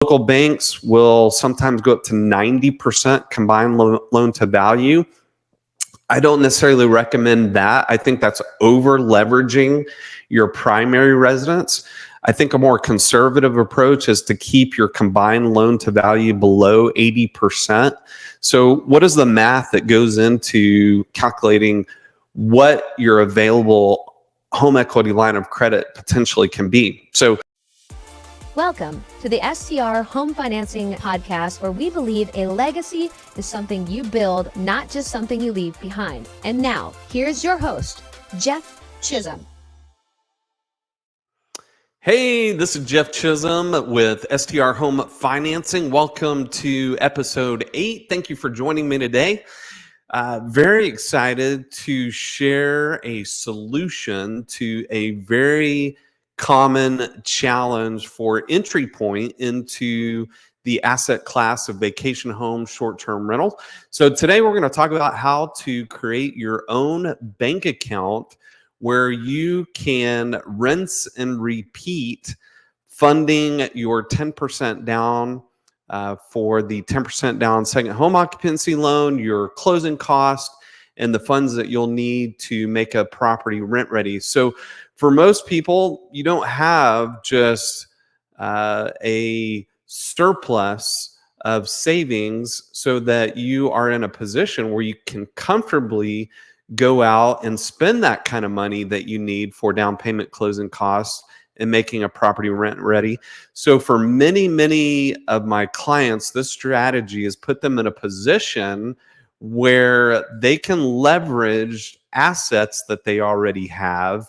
Local banks will sometimes go up to 90% combined loan to value. I don't necessarily recommend that. I think that's over leveraging your primary residence. I think a more conservative approach is to keep your combined loan to value below 80%. So what is the math that goes into calculating what your available home equity line of credit potentially can be? So welcome to the STR Home Financing Podcast, where we believe a legacy is something you build, not just something you leave behind. And now, here's your host, Jeff Chisum. Hey, this is Jeff Chisum with STR Home Financing. Welcome to episode 8. Thank you for joining me today. Very excited to share a solution to a very common challenge for entry point into the asset class of vacation home short-term rental. So today we're going to talk about how to create your own bank account where you can rinse and repeat funding your 10% down for the 10% down second home occupancy loan, your closing cost, and the funds that you'll need to make a property rent ready. So for most people, you don't have just a surplus of savings so that you are in a position where you can comfortably go out and spend that kind of money that you need for down payment, closing costs, and making a property rent ready. So for many of my clients, this strategy has put them in a position where they can leverage assets that they already have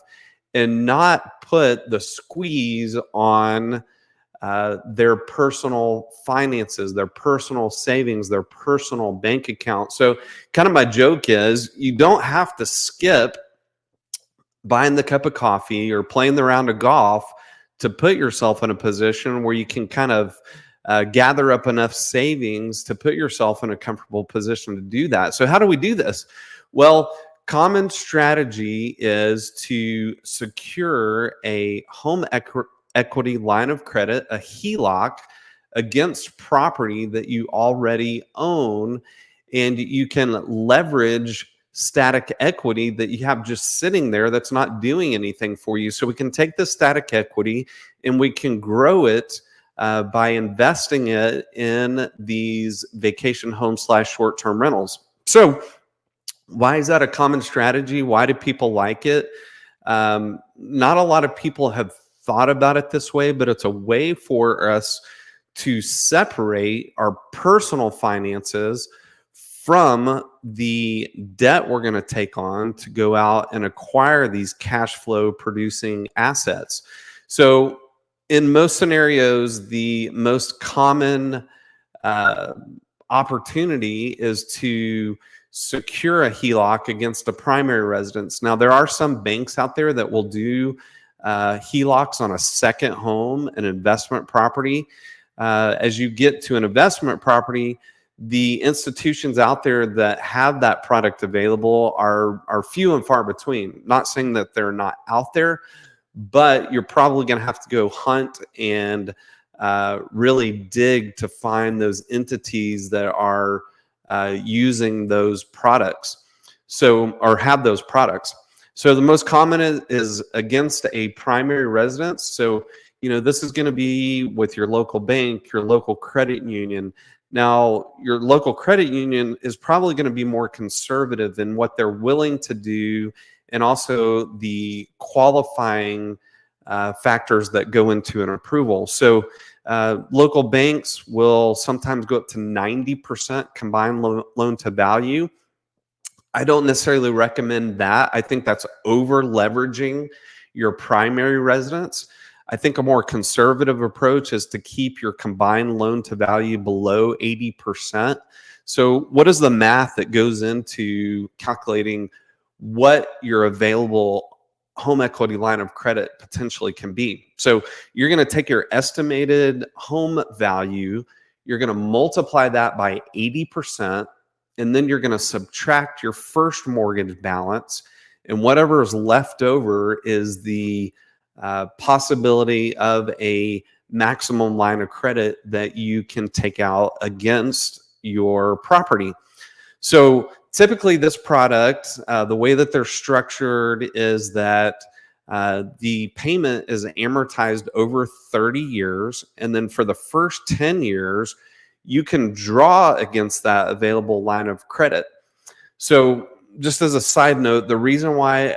and not put the squeeze on their personal finances, their personal savings, their personal bank account. So kind of my joke is you don't have to skip buying the cup of coffee or playing the round of golf to put yourself in a position where you can kind of gather up enough savings to put yourself in a comfortable position to do that. So how do we do this? Well, common strategy is to secure a home equity line of credit, a HELOC, against property that you already own, and you can leverage static equity that you have just sitting there that's not doing anything for you. So we can take this static equity and we can grow it by investing it in these vacation home / short-term rentals. So why is that a common strategy? Why do people like it? Not a lot of people have thought about it this way, but it's a way for us to separate our personal finances from the debt we're going to take on to go out and acquire these cash flow producing assets. So in most scenarios, the most common opportunity is to secure a HELOC against a primary residence. Now, there are some banks out there that will do HELOCs on a second home, an investment property. As you get to an investment property, the institutions out there that have that product available are few and far between. Not saying that they're not out there, but you're probably going to have to go hunt and really dig to find those entities that are using those products, or have those products. So the most common is against a primary residence. So, this is going to be with your local bank, your local credit union. Now, your local credit union is probably going to be more conservative in what they're willing to do, and also the qualifying factors that go into an approval. So local banks will sometimes go up to 90% combined loan to value. I don't necessarily recommend that. I think that's over leveraging your primary residence. I think a more conservative approach is to keep your combined loan to value below 80%. So what is the math that goes into calculating what your available home equity line of credit potentially can be? So you're going to take your estimated home value, you're going to multiply that by 80%, and then you're going to subtract your first mortgage balance, and whatever is left over is the possibility of a maximum line of credit that you can take out against your property. So typically this product, the way that they're structured is that the payment is amortized over 30 years. And then for the first 10 years, you can draw against that available line of credit. So just as a side note, the reason why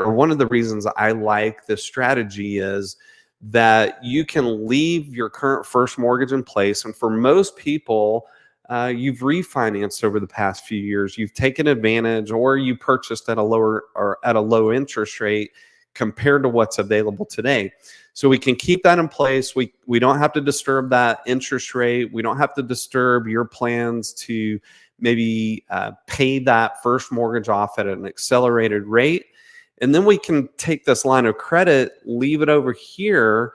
one of the reasons I like this strategy is that you can leave your current first mortgage in place. And for most people, you've refinanced over the past few years. You've taken advantage, or you purchased at a low interest rate compared to what's available today. So we can keep that in place. We don't have to disturb that interest rate. We don't have to disturb your plans to maybe pay that first mortgage off at an accelerated rate. And then we can take this line of credit, leave it over here,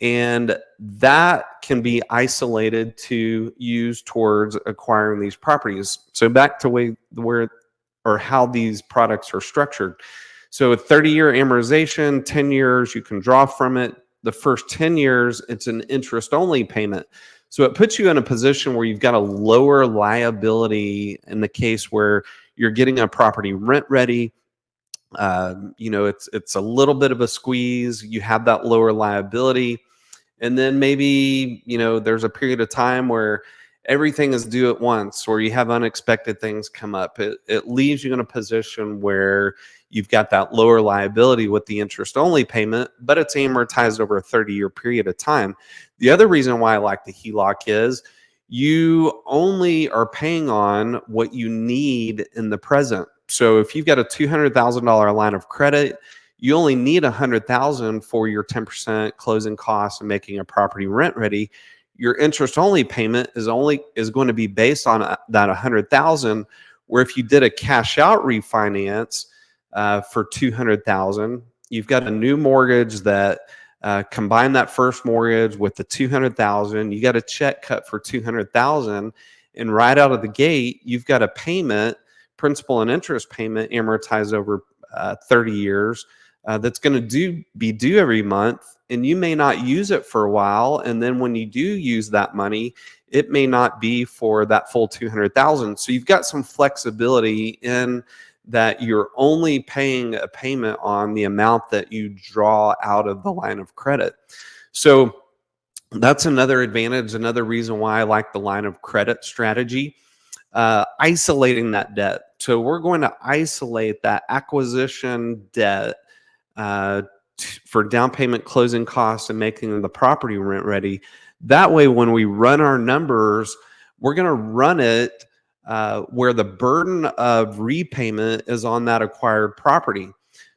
and that can be isolated to use towards acquiring these properties. So back to how these products are structured. So a 30-year amortization, 10 years, you can draw from it. The first 10 years, it's an interest-only payment. So it puts you in a position where you've got a lower liability in the case where you're getting a property rent ready. It's a little bit of a squeeze. You have that lower liability. And then maybe, there's a period of time where everything is due at once, or you have unexpected things come up. It leaves you in a position where you've got that lower liability with the interest only payment, but it's amortized over a 30-year period of time. The other reason why I like the HELOC is you only are paying on what you need in the present. So if you've got a $200,000 line of credit, you only need $100,000 for your 10% closing costs and making a property rent ready. Your interest only payment is going to be based on that $100,000. Where if you did a cash out refinance for $200,000, you've got a new mortgage that combine that first mortgage with the $200,000. You got a check cut for $200,000, and right out of the gate, you've got a payment, principal and interest payment amortized over 30 years. That's going to be due every month, and you may not use it for a while. And then when you do use that money, it may not be for that full $200,000. So you've got some flexibility in that you're only paying a payment on the amount that you draw out of the line of credit. So that's another advantage, another reason why I like the line of credit strategy. Isolating that debt. So we're going to isolate that acquisition debt for down payment, closing costs, and making the property rent ready. That way, when we run our numbers, we're going to run it where the burden of repayment is on that acquired property.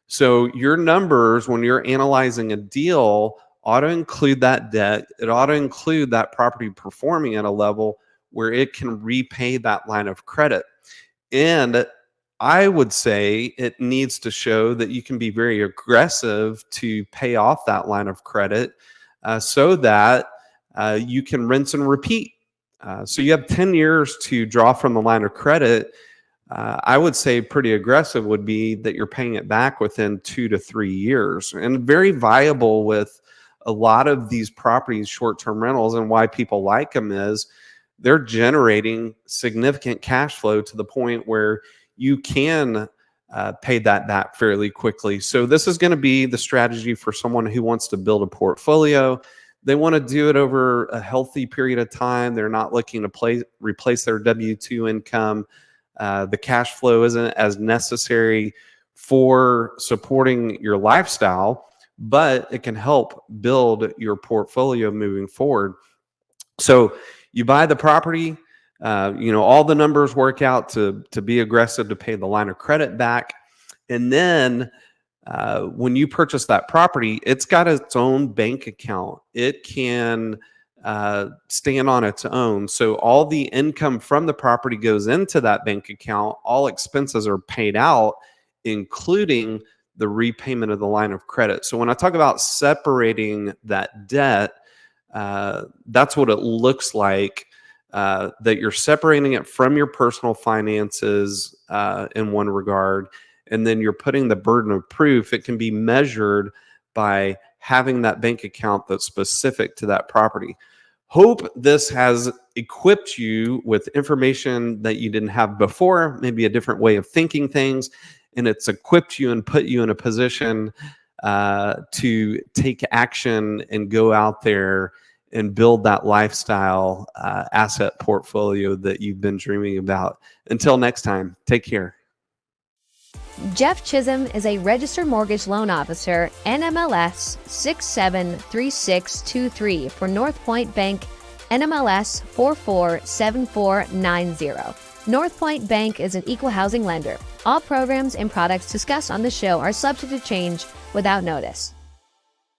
So your numbers, when you're analyzing a deal, ought to include that debt. It ought to include that property performing at a level where it can repay that line of credit. And I would say it needs to show that you can be very aggressive to pay off that line of credit so that you can rinse and repeat. So you have 10 years to draw from the line of credit. I would say pretty aggressive would be that you're paying it back within 2 to 3 years, and very viable with a lot of these properties, short-term rentals. And why people like them is they're generating significant cash flow to the point where you can pay that back fairly quickly. So this is going to be the strategy for someone who wants to build a portfolio. They want to do it over a healthy period of time. They're not looking to replace their W-2 income. The cash flow isn't as necessary for supporting your lifestyle, but it can help build your portfolio moving forward. So you buy the property, all the numbers work out to be aggressive to pay the line of credit back. And then when you purchase that property, it's got its own bank account. It can stand on its own. So all the income from the property goes into that bank account. All expenses are paid out, including the repayment of the line of credit. So when I talk about separating that debt, that's what it looks like, that you're separating it from your personal finances in one regard, and then you're putting the burden of proof. It can be measured by having that bank account that's specific to that property. Hope this has equipped you with information that you didn't have before, maybe a different way of thinking things, and it's equipped you and put you in a position to take action and go out there and build that lifestyle asset portfolio that you've been dreaming about. Until next time, take care. Jeff Chisum is a registered mortgage loan officer, NMLS 673623 for North Point Bank, NMLS 447490. North Point Bank is an equal housing lender. All programs and products discussed on the show are subject to change without notice.